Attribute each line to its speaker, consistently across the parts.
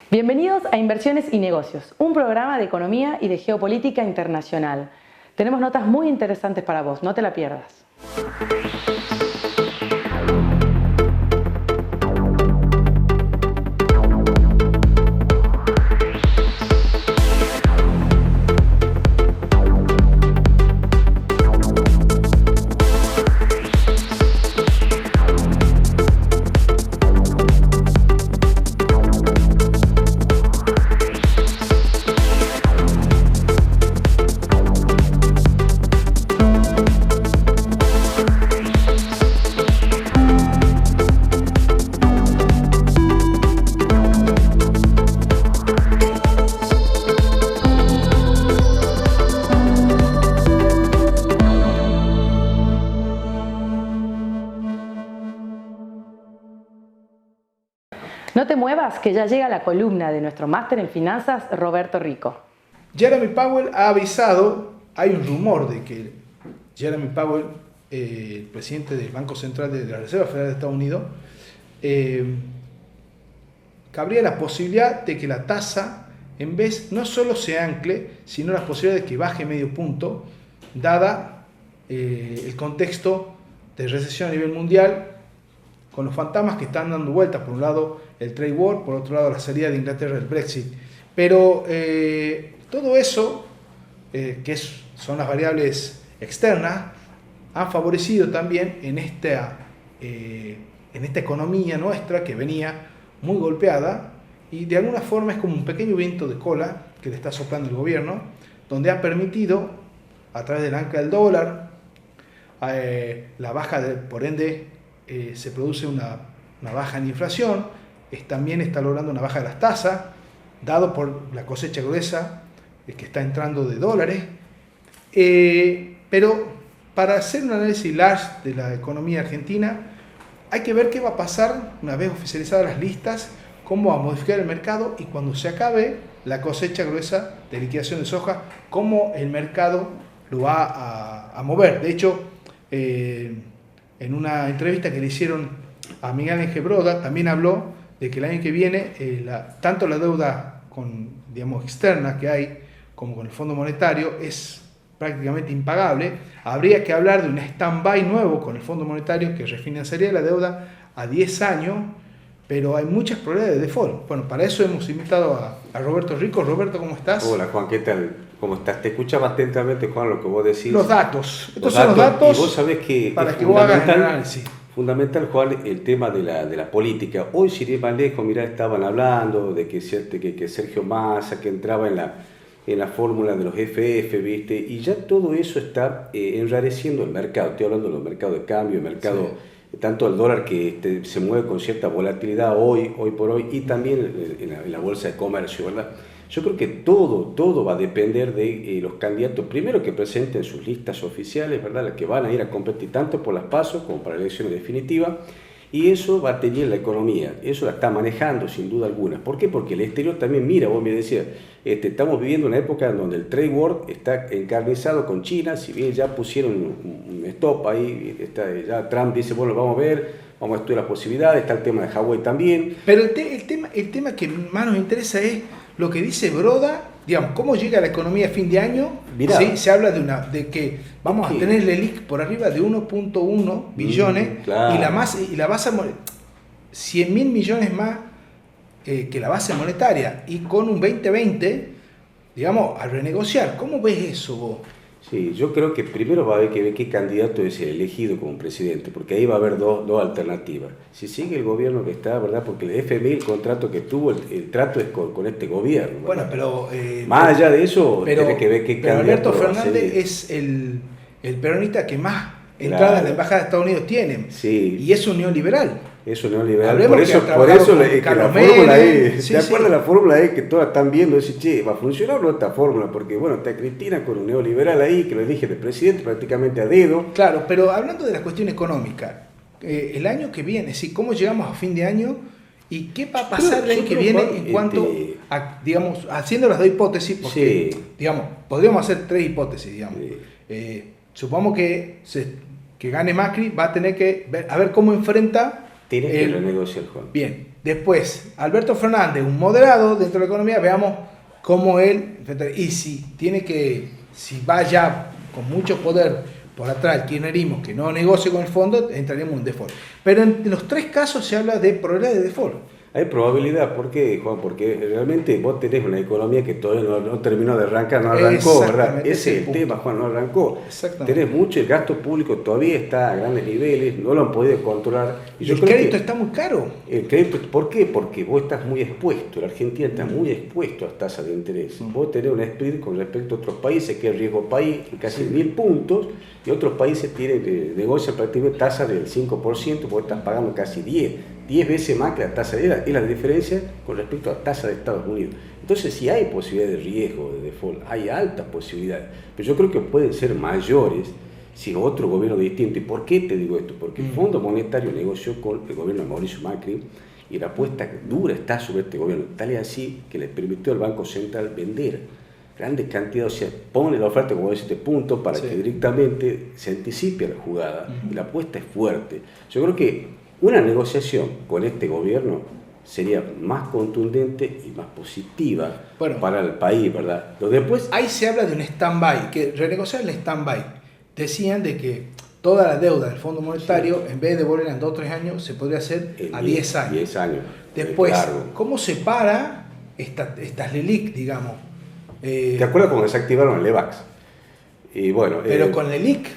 Speaker 1: Bienvenidos a Inversiones y Negocios, un programa de economía y de geopolítica internacional. Tenemos notas muy interesantes para vos, no te la pierdas. No te muevas, que ya llega la columna de nuestro máster en finanzas, Roberto Rico.
Speaker 2: Jeremy Powell ha avisado, hay un rumor de que Jeremy Powell, el presidente del Banco Central de la Reserva Federal de Estados Unidos, cabría la posibilidad de que la tasa en vez no solo se ancle, sino la posibilidad de que baje medio punto, dada el contexto de recesión a nivel mundial, con los fantasmas que están dando vueltas, por un lado el trade war, por otro lado la salida de Inglaterra del Brexit. Pero todo eso, son las variables externas, han favorecido también en esta economía nuestra que venía muy golpeada y de alguna forma es como un pequeño viento de cola que le está soplando el gobierno, donde ha permitido, a través del ancla del dólar, la baja, por ende, se produce una baja en inflación, también está logrando una baja de las tasas, dado por la cosecha gruesa que está entrando de dólares. Pero para hacer un análisis large de la economía argentina, hay que ver qué va a pasar una vez oficializadas las listas, cómo va a modificar el mercado y cuando se acabe la cosecha gruesa de liquidación de soja, cómo el mercado lo va a mover. De hecho, en una entrevista que le hicieron a Miguel Ángel Broda, también habló de que el año que viene, tanto la deuda externa que hay, como con el Fondo Monetario, es prácticamente impagable. Habría que hablar de un stand-by nuevo con el Fondo Monetario que refinanciaría la deuda a 10 años, pero hay muchas probabilidades de default. Bueno, para eso hemos invitado a Roberto Rico. Roberto, ¿cómo estás?
Speaker 3: Hola Juan, ¿qué tal? ¿Cómo estás? Te escuchaba atentamente, Juan, lo que vos decís.
Speaker 2: Los datos. Estos son los datos
Speaker 3: y vos sabés que
Speaker 2: para que vos hagas el análisis.
Speaker 3: Fundamental, Juan, el tema de la política. Hoy, si iré más lejos, mirá, estaban hablando de que Sergio Massa, que entraba en la fórmula de los FF, ¿viste? Y ya todo eso está enrareciendo el mercado. Estoy hablando de los mercados de cambio, el mercado, sí, tanto el dólar que se mueve con cierta volatilidad hoy por hoy, y también en la bolsa de comercio, ¿verdad? Yo creo que todo va a depender de los candidatos, primero que presenten sus listas oficiales, ¿verdad? Las que van a ir a competir tanto por las PASO como para elecciones definitivas, y eso va a tener la economía, eso la está manejando sin duda alguna. ¿Por qué? Porque el exterior también mira, vos me decías, estamos viviendo una época en donde el trade war está encarnizado con China, si bien ya pusieron un stop ahí, ya Trump dice, bueno, vamos a ver, vamos a estudiar las posibilidades, está el tema de Hawái también.
Speaker 2: Pero el tema que más nos interesa es lo que dice Broda, cómo llega la economía a fin de año. ¿Sí? Se habla de que vamos a tener el LELIQ por arriba de 1.1 billones,
Speaker 3: claro,
Speaker 2: y la base 100.000 millones más que la base monetaria, y con un 2020, al renegociar. ¿Cómo ves eso vos?
Speaker 3: Sí, yo creo que primero va a haber que ver qué candidato es el elegido como presidente, porque ahí va a haber dos alternativas. Si sigue el gobierno que está, ¿verdad? Porque el FMI, el contrato que tuvo, el trato es con este gobierno, ¿verdad?
Speaker 2: Bueno, pero
Speaker 3: más allá de eso, tiene que ver qué candidato.
Speaker 2: Alberto Fernández es el peronista que más entradas en la embajada de Estados Unidos tiene,
Speaker 3: sí,
Speaker 2: y es un neoliberal.
Speaker 3: Eso neoliberal, por eso que la fórmula es, ¿te acuerdas la fórmula es que todas están viendo, decir, che, va a funcionar o no esta fórmula? Porque bueno, está Cristina con un neoliberal ahí, que lo elige de presidente prácticamente a dedo.
Speaker 2: Claro, pero hablando de la cuestión económica, el año que viene, ¿sí? ¿Cómo llegamos a fin de año? ¿Y qué va a pasar el año que viene en cuanto a, haciendo las dos hipótesis? Porque, podríamos hacer tres hipótesis, supongamos que gane Macri, va a tener que ver, a ver cómo enfrenta.
Speaker 3: Tiene que renegociar, Juan.
Speaker 2: Bien. Después, Alberto Fernández, un moderado dentro de la economía, veamos cómo él, y si va ya con mucho poder por atrás el kirchnerismo que no negocie con el fondo, entraremos en default. Pero en los tres casos se habla de probabilidad de default.
Speaker 3: Hay probabilidad, ¿por qué, Juan? Porque realmente vos tenés una economía que todavía no terminó de arrancar, no arrancó, ¿verdad? Ese es el tema, Juan, no arrancó. Tenés mucho, el gasto público todavía está a grandes niveles, no lo han podido controlar.
Speaker 2: Y el crédito está muy caro.
Speaker 3: El crédito, ¿por qué? Porque vos estás muy expuesto, la Argentina está muy expuesto a tasas de interés. Vos tenés un spread con respecto a otros países, que es riesgo país, casi 1000 puntos, y otros países negocian prácticamente tasas del 5%, porque están pagando casi 10 veces más que la tasa de es la diferencia con respecto a la tasa de Estados Unidos. Entonces, si hay posibilidad de riesgo, de default, hay altas posibilidades, pero yo creo que pueden ser mayores si otro gobierno distinto. ¿Y por qué te digo esto? Porque el Fondo Monetario negoció con el gobierno de Mauricio Macri y la apuesta dura está sobre este gobierno, tal es así que le permitió al Banco Central vender grandes cantidades, o sea, pone la oferta como este punto para que directamente se anticipe a la jugada, y la apuesta es fuerte. Yo creo que una negociación con este gobierno sería más contundente y más positiva para el país, ¿verdad? Después,
Speaker 2: ahí se habla de un stand-by, que renegociar el stand-by. Decían de que toda la deuda del Fondo Monetario, en vez de devolverla en 2 o 3 años, se podría hacer a 10 años.
Speaker 3: 10 años.
Speaker 2: Después, ¿cómo se para estas LELIQ, digamos?
Speaker 3: ¿Te acuerdas cuando desactivaron el EVAX? Y bueno,
Speaker 2: pero con LELIQ,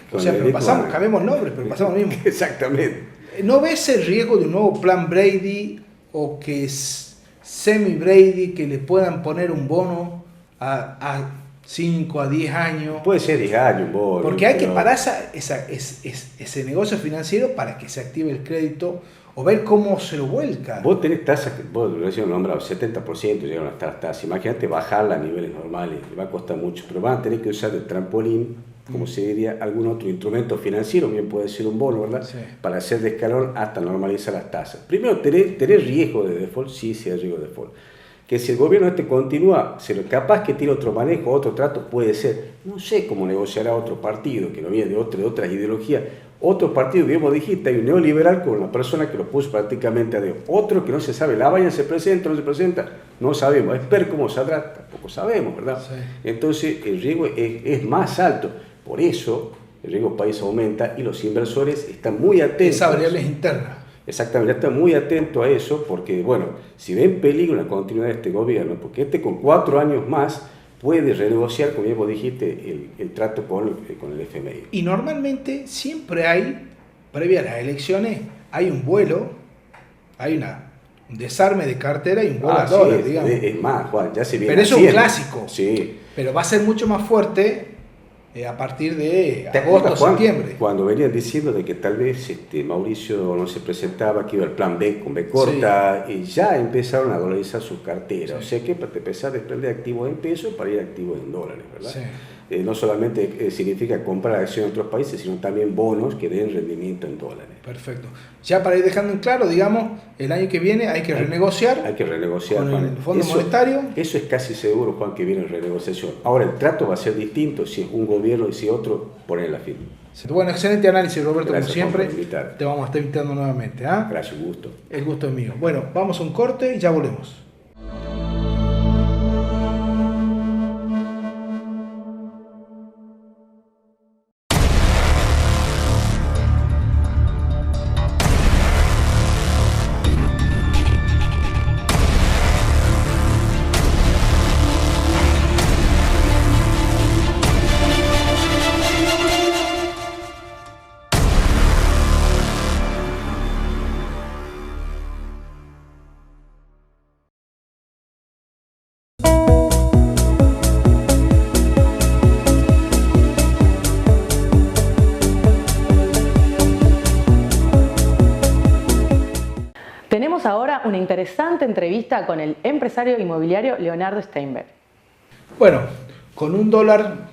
Speaker 2: cambiamos nombres, pero pasamos lo mismo.
Speaker 3: Exactamente.
Speaker 2: ¿No ves el riesgo de un nuevo plan Brady o que es semi-Brady, que le puedan poner un bono a 5 a 10 años?
Speaker 3: Puede ser 10 años un bono.
Speaker 2: Porque hay que parar ese negocio financiero para que se active el crédito o ver cómo se lo vuelca.
Speaker 3: Vos tenés tasas, vos recién nombrado, 70% llegaron a estar tasas. Imagínate bajarla a niveles normales, le va a costar mucho, pero van a tener que usar el trampolín, como se diría, algún otro instrumento financiero, bien puede ser un bono, ¿verdad? Sí. Para hacer de escalón hasta normalizar las tasas. Primero, ¿tenés riesgo de default? Sí, hay riesgo de default. Que si el gobierno continúa, capaz que tiene otro manejo, otro trato, puede ser. No sé cómo negociará otro partido, que no viene de otras ideologías. Otro partido, que vos dijiste, hay un neoliberal con una persona que lo puso prácticamente a Dios. Otro que no se sabe, la vaina se presenta, no se presenta, no sabemos. Espera cómo saldrá, tampoco sabemos, ¿verdad? Sí. Entonces, el riesgo es más alto. Por eso, el riesgo país aumenta y los inversores están muy atentos.
Speaker 2: Esa variable es interna.
Speaker 3: Exactamente, están muy atentos a eso porque, bueno, si ven peligro en la continuidad de este gobierno, porque con 4 años más puede renegociar, como ya vos dijiste, el trato con el FMI.
Speaker 2: Y normalmente siempre hay, previa a las elecciones, hay un vuelo, hay un desarme de cartera y un vuelo a dólar, digamos.
Speaker 3: Es más, Juan, ya se viene.
Speaker 2: Pero eso es un clásico.
Speaker 3: Sí.
Speaker 2: Pero va a ser mucho más fuerte a partir de agosto, septiembre.
Speaker 3: Cuando venían diciendo de que tal vez Mauricio no se presentaba, que iba el plan B con B corta, y ya empezaron a dolarizar sus carteras. O sea que para empezar a desprender activos en pesos para ir a activos en dólares, ¿verdad? Sí. No solamente significa comprar acciones en otros países, sino también bonos que den rendimiento en dólares.
Speaker 2: Perfecto. Ya para ir dejando en claro, digamos, el año que viene hay que renegociar.
Speaker 3: Hay que renegociar
Speaker 2: con el Fondo Monetario.
Speaker 3: Eso es casi seguro, Juan, que viene en renegociación. Ahora, el trato va a ser distinto si un gobierno y si otro ponen la firma.
Speaker 2: Bueno, excelente análisis, Roberto,
Speaker 3: gracias,
Speaker 2: como siempre.
Speaker 3: Juan,
Speaker 2: te vamos a estar invitando nuevamente.
Speaker 3: Gracias, un gusto.
Speaker 2: El gusto es mío. Bueno, vamos a un corte y ya volvemos.
Speaker 1: Tenemos ahora una interesante entrevista con el empresario inmobiliario Leonardo Steinberg.
Speaker 2: Bueno, con un dólar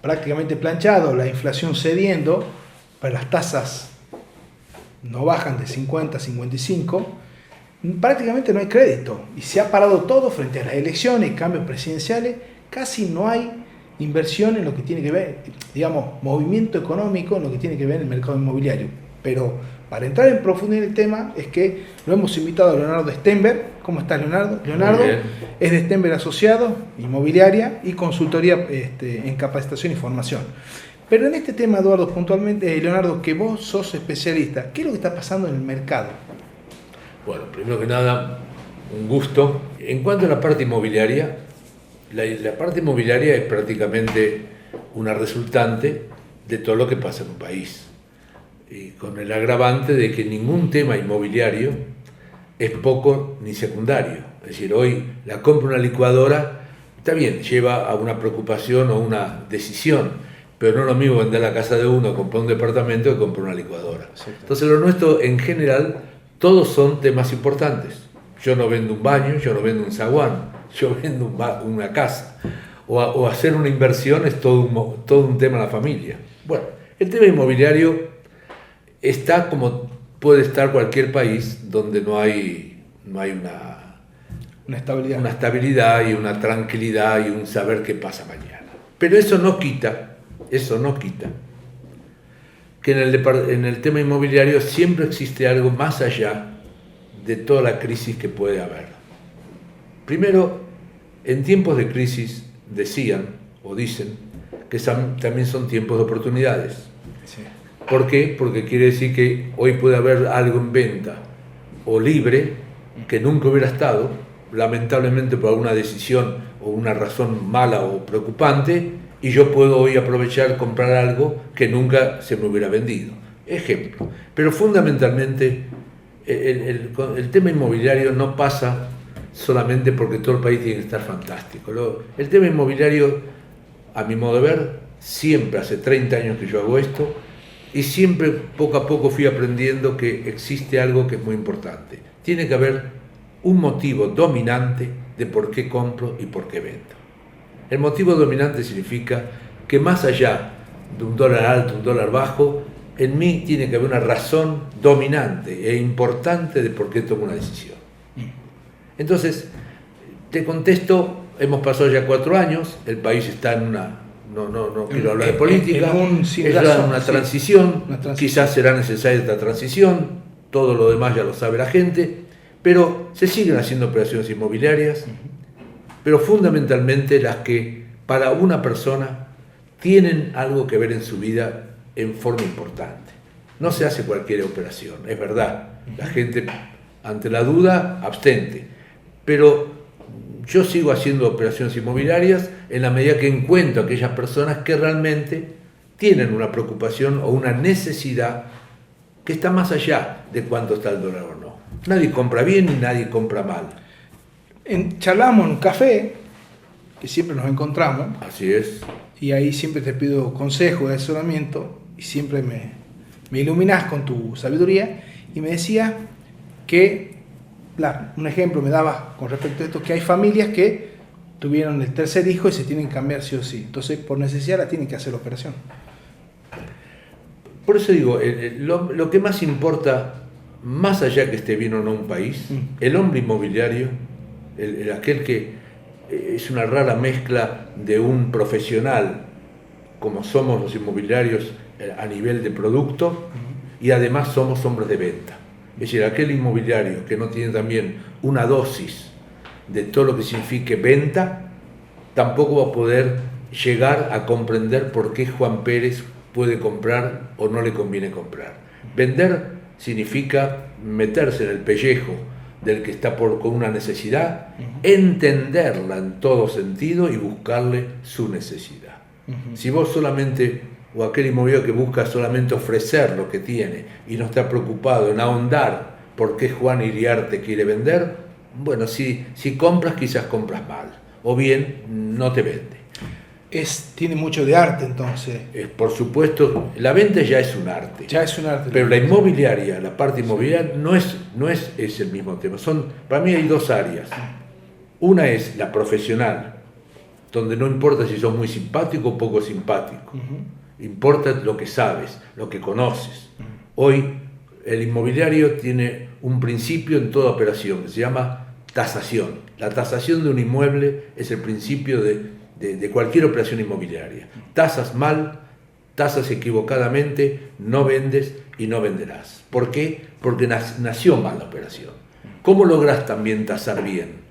Speaker 2: prácticamente planchado, la inflación cediendo, pero las tasas no bajan de 50 a 55, prácticamente no hay crédito. Y se ha parado todo frente a las elecciones, cambios presidenciales, casi no hay inversión en lo que tiene que ver, digamos, movimiento económico en lo que tiene que ver en el mercado inmobiliario. Pero para entrar en profundidad en el tema, es que lo hemos invitado a Leonardo Stenberg. ¿Cómo estás, Leonardo? Leonardo es de Stenberg Asociados, inmobiliaria y consultoría en capacitación y formación. Pero en este tema, Eduardo, puntualmente, Leonardo, que vos sos especialista, ¿qué es lo que está pasando en el mercado?
Speaker 4: Bueno, primero que nada, un gusto. En cuanto a la parte inmobiliaria, la parte inmobiliaria es prácticamente una resultante de todo lo que pasa en un país. Y con el agravante de que ningún tema inmobiliario es poco ni secundario. Es decir, hoy la compra de una licuadora, está bien, lleva a una preocupación o una decisión, pero no es lo mismo vender la casa de uno, comprar un departamento que comprar una licuadora. Entonces lo nuestro, en general, todos son temas importantes. Yo no vendo un baño, yo no vendo un zaguán, yo vendo una casa. O hacer una inversión es todo un tema en la familia. Bueno, el tema inmobiliario está como puede estar cualquier país donde no hay una estabilidad y una tranquilidad y un saber qué pasa mañana. Pero eso no quita que en el tema inmobiliario siempre existe algo más allá de toda la crisis que puede haber. Primero, en tiempos de crisis decían o dicen que también son tiempos de oportunidades.
Speaker 2: Sí.
Speaker 4: ¿Por qué? Porque quiere decir que hoy puede haber algo en venta o libre que nunca hubiera estado, lamentablemente por alguna decisión o una razón mala o preocupante, y yo puedo hoy aprovechar, comprar algo que nunca se me hubiera vendido. Ejemplo. Pero fundamentalmente el tema inmobiliario no pasa solamente porque todo el país tiene que estar fantástico. El tema inmobiliario, a mi modo de ver, siempre, hace 30 años que yo hago esto, y siempre poco a poco fui aprendiendo que existe algo que es muy importante. Tiene que haber un motivo dominante de por qué compro y por qué vendo. El motivo dominante significa que más allá de un dólar alto, un dólar bajo, en mí tiene que haber una razón dominante e importante de por qué tomo una decisión. Entonces, te contesto, hemos pasado ya 4 años, el país está en una... No quiero hablar de política, es una transición, quizás será necesaria esta transición, todo lo demás ya lo sabe la gente, pero se siguen haciendo operaciones inmobiliarias, pero fundamentalmente las que para una persona tienen algo que ver en su vida en forma importante. No se hace cualquier operación, es verdad, la gente ante la duda abstente, pero yo sigo haciendo operaciones inmobiliarias en la medida que encuentro a aquellas personas que realmente tienen una preocupación o una necesidad que está más allá de cuánto está el dólar o no. Nadie compra bien ni nadie compra mal.
Speaker 2: Charlamos en un café, que siempre nos encontramos.
Speaker 4: Así es.
Speaker 2: Y ahí siempre te pido consejo de asesoramiento y siempre me iluminás con tu sabiduría y me decías que, un ejemplo me dabas con respecto a esto, que hay familias que tuvieron el tercer hijo y se tienen que cambiar sí o sí. Entonces, por necesidad la tienen que hacer la operación.
Speaker 4: Por eso digo, lo que más importa, más allá que esté bien o no un país, el hombre inmobiliario, aquel que es una rara mezcla de un profesional, como somos los inmobiliarios a nivel de producto, y además somos hombres de venta. Es decir, aquel inmobiliario que no tiene también una dosis de todo lo que signifique venta, tampoco va a poder llegar a comprender por qué Juan Pérez puede comprar o no le conviene comprar. Vender significa meterse en el pellejo del que está con una necesidad, entenderla en todo sentido y buscarle su necesidad. Si vos solamente, o aquel inmobiliario que busca solamente ofrecer lo que tiene y no está preocupado en ahondar por qué Juan Iriarte quiere vender, bueno, si compras quizás compras mal, o bien no te vende.
Speaker 2: Tiene mucho de arte entonces.
Speaker 4: Por supuesto, la venta ya es un arte.
Speaker 2: Ya es un arte.
Speaker 4: Pero la inmobiliaria, la parte inmobiliaria no es el mismo tema. Para mí hay 2 áreas. Una es la profesional, donde no importa si sos muy simpático o poco simpático. Importa lo que sabes, lo que conoces. Hoy el inmobiliario tiene un principio en toda operación que se llama tasación. La tasación de un inmueble es el principio de cualquier operación inmobiliaria. Tasas mal tasas equivocadamente, no vendes y no venderás. ¿Por qué? Porque nació mal la operación. ¿Cómo lográs también tasar bien?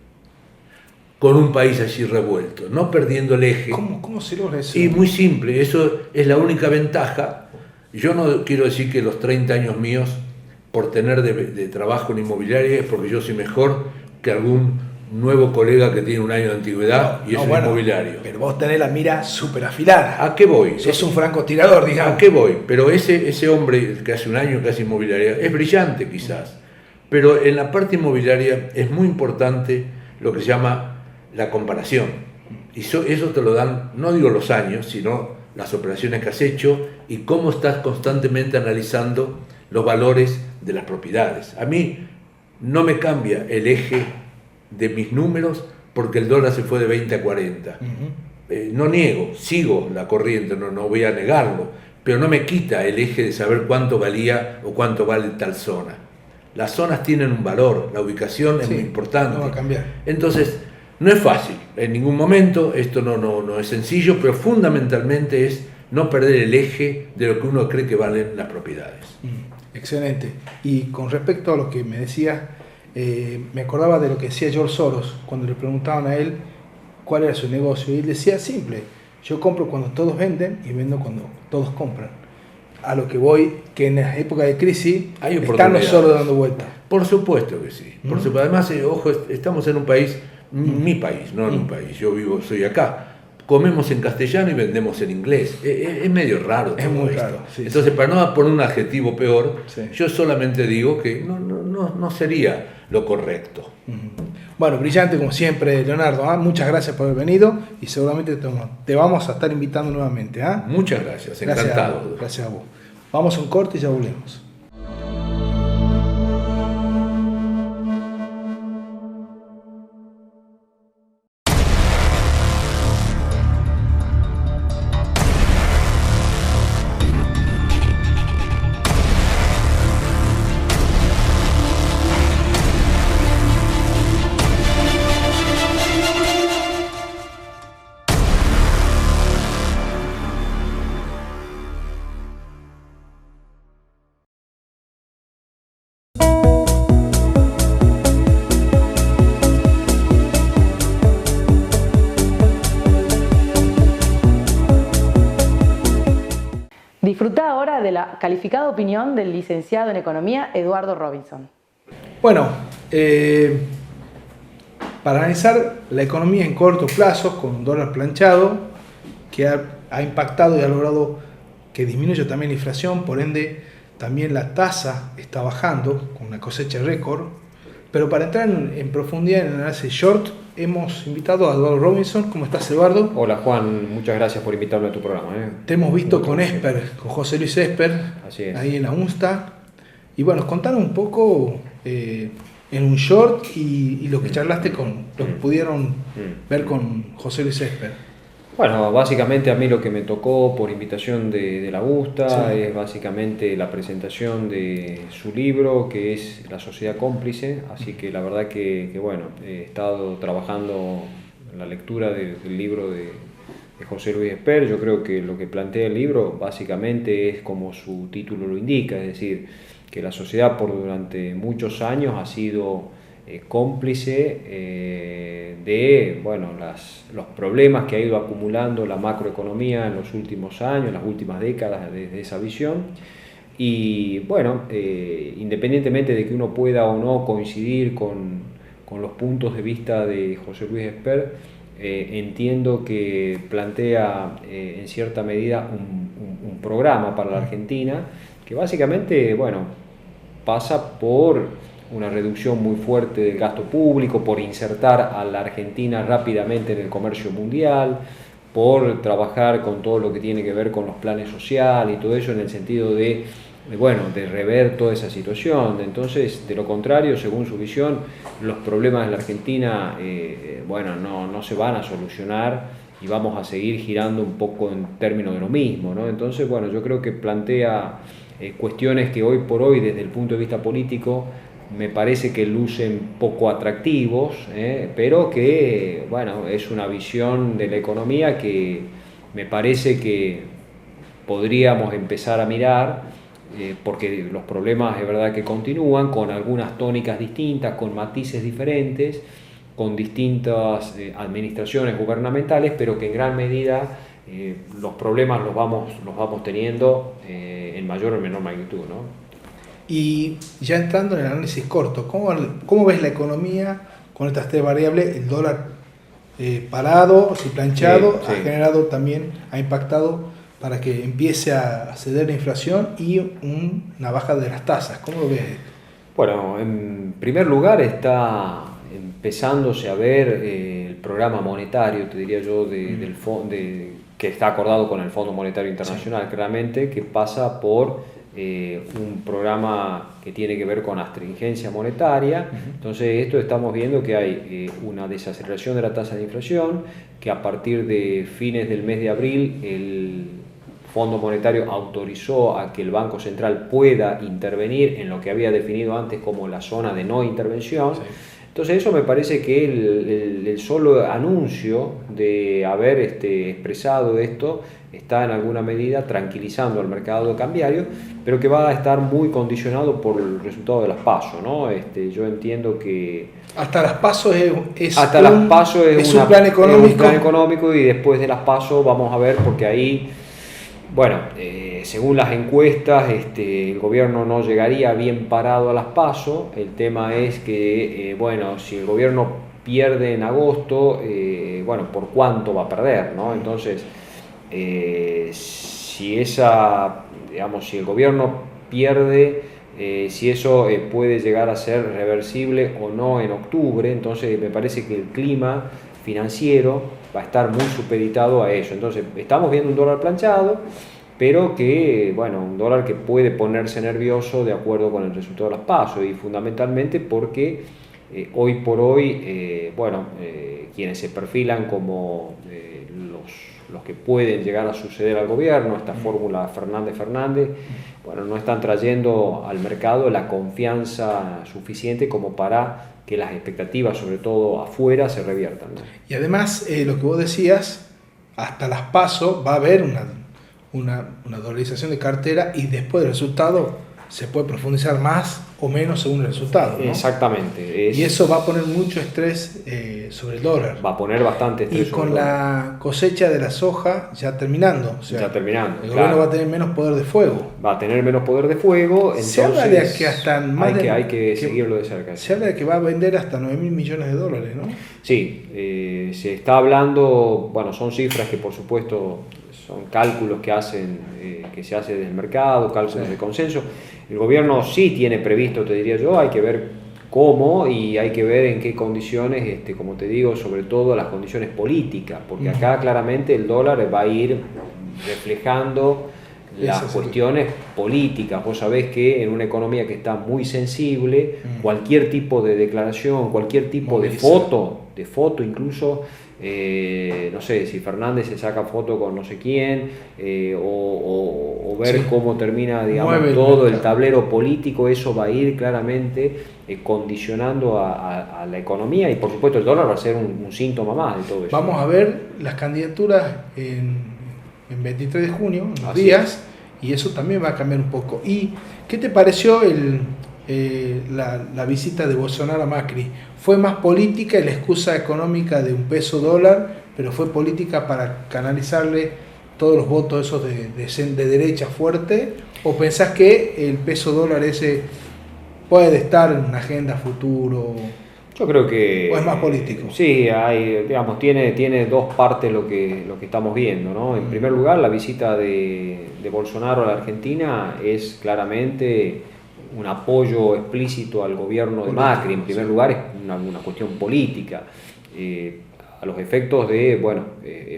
Speaker 4: Con un país así revuelto, no perdiendo el eje.
Speaker 2: ¿Cómo se logra eso?
Speaker 4: Y muy simple, eso es la única ventaja. Yo no quiero decir que los 30 años míos, por tener de trabajo en inmobiliaria, es porque yo soy mejor que algún nuevo colega que tiene un año de antigüedad y es un inmobiliario.
Speaker 2: Pero vos tenés la mira súper afilada.
Speaker 4: ¿A qué voy?
Speaker 2: Sos un francotirador, digamos.
Speaker 4: ¿A qué voy? Pero ese hombre que hace un año que hace inmobiliaria es brillante quizás, pero en la parte inmobiliaria es muy importante lo que se llama la comparación. Y eso te lo dan, no digo los años, sino las operaciones que has hecho y cómo estás constantemente analizando los valores de las propiedades. A mí no me cambia el eje de mis números porque el dólar se fue de 20 a 40. No niego, sigo la corriente, no voy a negarlo, pero no me quita el eje de saber cuánto valía o cuánto vale tal zona. Las zonas tienen un valor, la ubicación es muy importante.
Speaker 2: No va a cambiar.
Speaker 4: Entonces, no es fácil, en ningún momento, esto no es sencillo, pero fundamentalmente es no perder el eje de lo que uno cree que valen las propiedades.
Speaker 2: Excelente. Y con respecto a lo que me decías, me acordaba de lo que decía George Soros cuando le preguntaban a él cuál era su negocio. Y él decía simple, yo compro cuando todos venden y vendo cuando todos compran. A lo que voy, que en la época de crisis están los Soros dando vueltas. Por supuesto que sí. Por supuesto. Además, ojo, estamos en un país, mi país, no en un país, soy acá. Comemos en castellano y vendemos en inglés. Es medio raro. Es muy
Speaker 4: esto.
Speaker 2: raro. Sí,
Speaker 4: entonces, para no poner un adjetivo peor,
Speaker 2: sí,
Speaker 4: yo solamente digo que no sería lo correcto.
Speaker 2: Bueno, brillante como siempre, Leonardo. Muchas gracias por haber venido y seguramente te vamos a estar invitando nuevamente.
Speaker 4: Muchas gracias, encantado.
Speaker 2: Gracias a vos. Vamos a un corte y ya volvemos.
Speaker 1: Disfruta ahora de la calificada opinión del licenciado en Economía Eduardo Robinson.
Speaker 2: Bueno, para analizar la economía en corto plazo con un dólar planchado que ha impactado y ha logrado que disminuya también la inflación, por ende también la tasa está bajando con una cosecha récord. Pero para entrar en profundidad en el análisis short, hemos invitado a Eduardo Robinson. ¿Cómo estás, Eduardo?
Speaker 5: Hola, Juan. Muchas gracias por invitarme a tu programa.
Speaker 2: Te hemos visto con Esper, con José Luis Esper, ahí en la UNSTA. Y bueno, contanos un poco en un short y lo que charlaste con lo que pudieron ver con José Luis Esper.
Speaker 5: Bueno, básicamente a mí lo que me tocó por invitación de la UNSTA es básicamente la presentación de su libro, que es La Sociedad Cómplice. Así que la verdad que bueno, he estado trabajando en la lectura del libro de José Luis Esper. Yo creo que lo que plantea el libro básicamente es como su título lo indica, es decir, que la sociedad durante muchos años ha sido cómplice de los problemas que ha ido acumulando la macroeconomía en los últimos años, en las últimas décadas desde esa visión. Y bueno, independientemente de que uno pueda o no coincidir con los puntos de vista de José Luis Esper, entiendo que plantea en cierta medida un programa para la Argentina que básicamente pasa por una reducción muy fuerte del gasto público, por insertar a la Argentina rápidamente en el comercio mundial, por trabajar con todo lo que tiene que ver con los planes sociales y todo eso en el sentido de rever toda esa situación. Entonces, de lo contrario, según su visión, los problemas de la Argentina no se van a solucionar y vamos a seguir girando un poco en términos de lo mismo, ¿no? Entonces, yo creo que plantea cuestiones que hoy por hoy, desde el punto de vista político, me parece que lucen poco atractivos, pero que es una visión de la economía que me parece que podríamos empezar a mirar, porque los problemas es verdad que continúan, con algunas tónicas distintas, con matices diferentes, con distintas administraciones gubernamentales, pero que en gran medida los problemas los vamos teniendo en mayor o menor magnitud, ¿no?
Speaker 2: Y ya entrando en el análisis corto, ¿cómo ves la economía con estas tres variables? El dólar parado, si planchado,
Speaker 5: Sí.
Speaker 2: ha generado también, ha impactado para que empiece a ceder la inflación y una baja de las tasas. ¿Cómo lo ves?
Speaker 5: Bueno, en primer lugar está empezándose a ver el programa monetario, te diría yo, que está acordado con el Fondo Monetario Internacional, claramente, que pasa por un programa que tiene que ver con astringencia monetaria. Entonces esto estamos viendo que hay una desaceleración de la tasa de inflación, que a partir de fines del mes de abril el Fondo Monetario autorizó a que el Banco Central pueda intervenir en lo que había definido antes como la zona de no intervención. Sí. Entonces eso me parece que el solo anuncio de haber expresado esto está en alguna medida tranquilizando al mercado cambiario, pero que va a estar muy condicionado por el resultado de las PASO, ¿no? Yo entiendo que
Speaker 2: hasta las PASO es
Speaker 5: un
Speaker 2: plan económico.
Speaker 5: Es un plan económico, y después de las PASO vamos a ver, porque ahí, bueno, según las encuestas, el gobierno no llegaría bien parado a las PASO. El tema es que, bueno, si el gobierno pierde en agosto, bueno, ¿por cuánto va a perder, no? Entonces, si el gobierno pierde, si eso puede llegar a ser reversible o no en octubre, entonces me parece que el clima financiero va a estar muy supeditado a eso. Entonces estamos viendo un dólar planchado, pero que, bueno, un dólar que puede ponerse nervioso de acuerdo con el resultado de las PASO, y fundamentalmente porque hoy por hoy, quienes se perfilan como los que pueden llegar a suceder al gobierno, esta fórmula Fernández, bueno, no están trayendo al mercado la confianza suficiente como para que las expectativas, sobre todo afuera, se reviertan, ¿no?
Speaker 2: Y además, lo que vos decías, hasta las PASO va a haber una dolarización de cartera, y después del resultado se puede profundizar más o menos según el resultado, ¿no?
Speaker 5: Exactamente.
Speaker 2: Y eso va a poner mucho estrés sobre el dólar.
Speaker 5: Va a poner bastante estrés.
Speaker 2: Y con la cosecha de la soja ya terminando. El gobierno va a tener menos poder de fuego.
Speaker 5: Va a tener menos poder de fuego. Entonces
Speaker 2: se habla de que hasta
Speaker 5: hay que seguirlo de cerca.
Speaker 2: Se habla de que va a vender hasta 9.000 millones de dólares, ¿no?
Speaker 5: Sí, se está hablando, bueno, son cifras que por supuesto son cálculos que se hace desde el mercado, cálculos de consenso. El gobierno sí tiene previsto, te diría yo, hay que ver cómo y hay que ver en qué condiciones, como te digo, sobre todo las condiciones políticas, porque acá claramente el dólar va a ir reflejando las cuestiones políticas. Vos sabés que en una economía que está muy sensible, cualquier tipo de declaración, cualquier tipo de foto incluso, no sé, si Fernández se saca foto con no sé quién, o ver cómo termina, digamos, todo el tablero político, eso va a ir claramente condicionando a la economía, y por supuesto el dólar va a ser un síntoma más de todo eso.
Speaker 2: Vamos a ver las candidaturas en 23 de junio, en unos días, y eso también va a cambiar un poco. ¿Y qué te pareció la visita de Bolsonaro a Macri? ¿Fue más política y la excusa económica de un peso dólar, pero fue política para canalizarle todos los votos esos de derecha fuerte? ¿O pensás que el peso dólar ese puede estar en una agenda futuro?
Speaker 5: Yo creo que...
Speaker 2: ¿O es más político?
Speaker 5: Sí, tiene dos partes lo que estamos viendo, ¿no? En primer lugar, la visita de Bolsonaro a la Argentina es claramente un apoyo explícito al gobierno de Macri. En primer lugar, es una cuestión política. A los efectos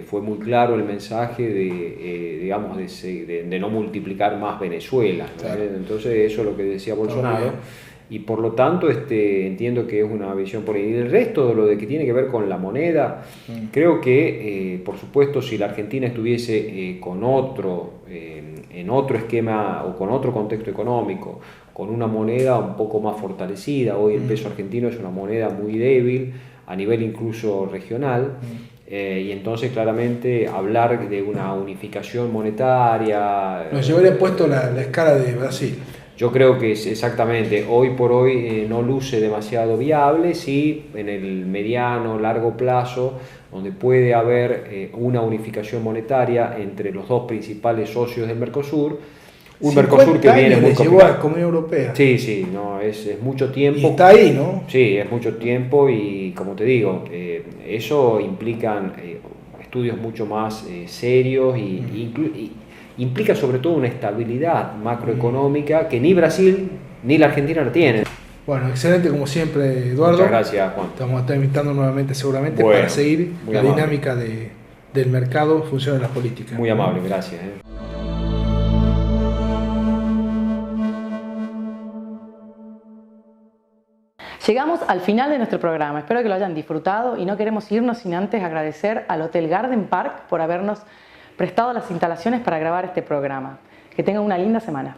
Speaker 5: fue muy claro el mensaje de no multiplicar más Venezuela, ¿no? Claro. Entonces eso es lo que decía Bolsonaro, y por lo tanto entiendo que es una visión por ahí. Y el resto de lo de que tiene que ver con la moneda, creo que por supuesto si la Argentina estuviese en otro esquema o con otro contexto económico, con una moneda un poco más fortalecida, hoy el peso argentino es una moneda muy débil a nivel incluso regional, Y entonces claramente hablar de una unificación monetaria...
Speaker 2: Nos llevaría puesto la escala de Brasil.
Speaker 5: Yo creo que es exactamente, hoy por hoy no luce demasiado viable, sí, en el mediano, largo plazo, donde puede haber una unificación monetaria entre los dos principales socios del Mercosur. Un Mercosur que viene muy
Speaker 2: complicado. Llevó a la Comunidad Europea.
Speaker 5: Sí, sí, no, es mucho tiempo.
Speaker 2: Y está ahí, ¿no?
Speaker 5: Sí, es mucho tiempo y como te digo, eso implican estudios mucho más serios y implica sobre todo una estabilidad macroeconómica que ni Brasil ni la Argentina la tienen.
Speaker 2: Bueno, excelente como siempre, Eduardo.
Speaker 5: Muchas gracias, Juan.
Speaker 2: Estamos a estar invitando nuevamente seguramente
Speaker 5: Bueno,
Speaker 2: para seguir la
Speaker 5: amable.
Speaker 2: dinámica del mercado en función de las políticas.
Speaker 5: Muy amable, gracias.
Speaker 1: Llegamos al final de nuestro programa, espero que lo hayan disfrutado y no queremos irnos sin antes agradecer al Hotel Garden Park por habernos prestado las instalaciones para grabar este programa. Que tengan una linda semana.